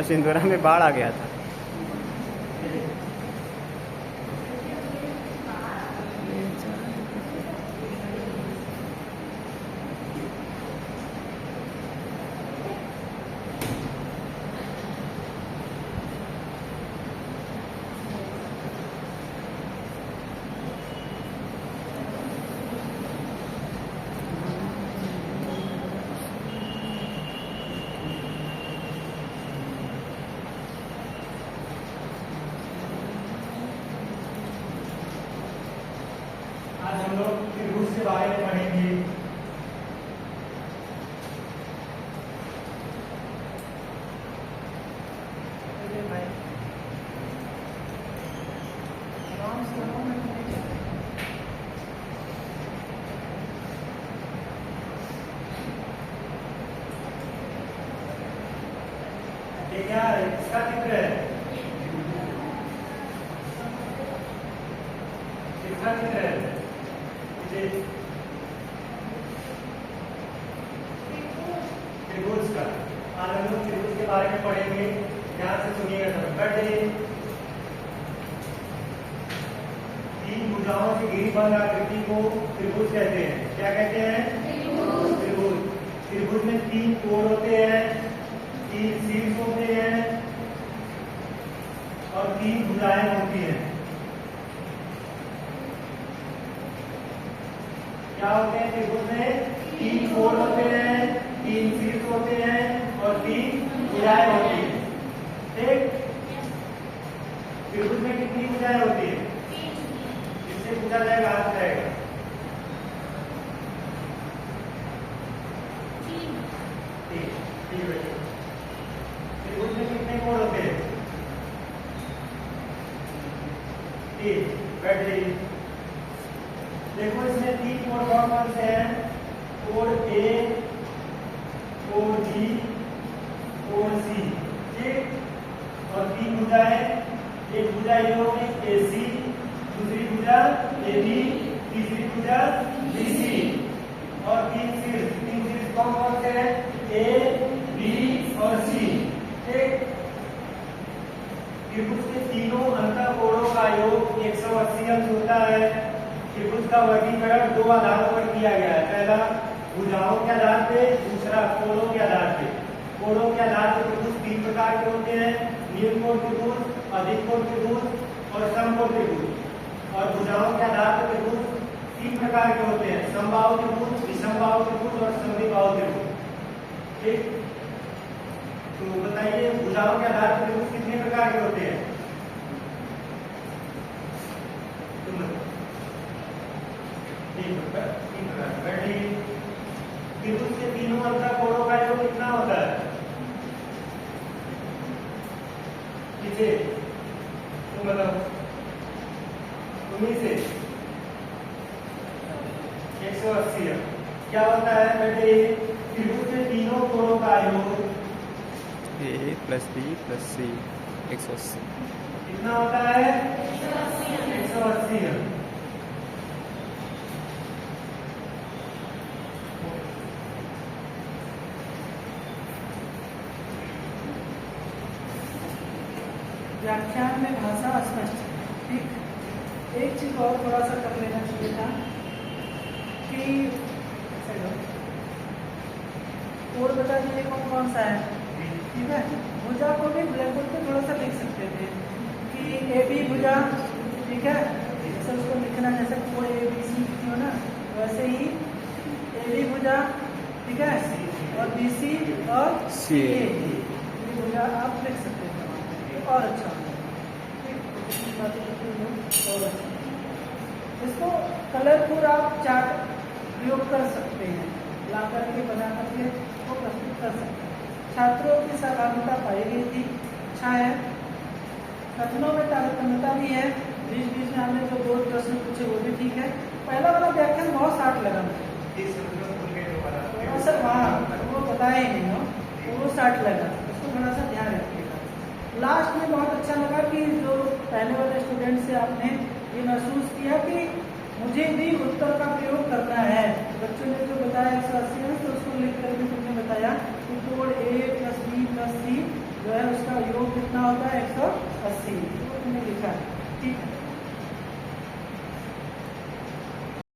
सिंदूरा में बाढ़ आ गया था। आज हम लोग त्रिभुज के बारे में पढ़ेंगे। ये क्या है? इसका चित्र है, इसका चित्र है त्रिभुज का। आज हम लोग त्रिभुज के बारे में पढ़ेंगे, ध्यान से सुनिएगा सब। बैठिए। तीन भुजाओं से घिरी बंद आकृति को त्रिभुज कहते हैं। क्या कहते हैं? त्रिभुज। त्रिभुज में तीन कोण होते हैं, तीन शीर्ष होते हैं और तीन भुजाएं होती हैं। क्या होते हैं त्रिभुज में? तीन कोण होते हैं, तीन शीर्ष होते हैं और तीन भुजाएं होती हैं। ठीक? त्रिभुज में कितनी भुजाएं होती है? इससे पूछा जाएगा, हाथ जाएगा। ठीक है। त्रिभुज में कितने कोण होते हैं? तीन। बैठ जाइए। देखो इसमें तीन कोण कौन से हैं? कोण ए, कोण बी, कोण सी। ठीक? और तीन भुजाएं, एक भुजा ये होगी ए सी, दूसरी भुजा ए बी, तीसरी भुजा बी सी और तीन शीर्ष कौन से हैं? ए, बी और सी। ठीक? त्रिभुज के तीनों अंतःकोणों का योग 180 अंश होता है। त्रिभुज का वर्गीकरण दो आधारों पर किया गया है। पहला भुजाओं के आधार पे, दूसरा कोणों के आधार पे। कोणों के आधार पर त्रिभुज तीन प्रकार के होते हैं: न्यून कोण त्रिभुज, अधिक कोण त्रिभुज और समकोण त्रिभुज। और भुजाओं के आधार पर त्रिभुज तीन प्रकार के होते हैं: समबाहु त्रिभुज, विषमबाहु त्रिभुज और समद्विबाहु त्रिभुज। ठीक? तो बताइए भुजाओं के आधार पर त्रिभुज कितने प्रकार के होते हैं? तीन प्रकार। बैठिए। त्रिभुज के तीनों अंतःकोणों का योग कितना होता है? किसे तुम बताओ, तुम्ही से 180 क्या होता है? बैठिए। त्रिभुज के तीनों कोणों का योग ए प्लस बी प्लस सी 180 कितना होता है? 180। व्याख्यान में भाषा स्पष्ट है। ठीक? एक चीज और थोड़ा सा कर लेना चाहिए था कि कोड बता दीजिए कौन कौन सा है। ठीक है? भुजा को भी ब्लैक बोर्ड पे थोड़ा सा लिख सकते थे कि ए बी भुजा। ठीक है? जैसे उसको लिखना, जैसे कोड ए बी सी लिखी हो ना, वैसे ही ए बी भुजा। ठीक है? और बी सी और सी ए भुजा आप लिख सकते हैं और अच्छा। और अच्छा इसको कलरफुल आप चार्ट प्रयोग कर सकते हैं, ला करके बना करके वो प्रस्तुत कर सकते हैं। छात्रों की सहभागिता पाई गई थी, अच्छा है। कथनों में तारतम्यता भी है, बीच बीच में हमने जो दो प्रश्न पूछे वो भी ठीक है। पहला वाला व्याख्यान बहुत शार्ट लगा मुझे, सर वहाँ वो बताया ही नहीं हो, तो वो शार्ट लगा, उसको थोड़ा सा ध्यान रखिएगा। लास्ट में अच्छा लगा कि जो पहले वाले स्टूडेंट से आपने ये महसूस किया कि मुझे भी उत्तर का प्रयोग करना है। बच्चों ने जो बताया 180 अंश, तो उसको लिख कर भी तुमने बताया कि कोड A + B + C जो है उसका योग कितना होता है 180, तो तुमने लिखा है। ठीक है।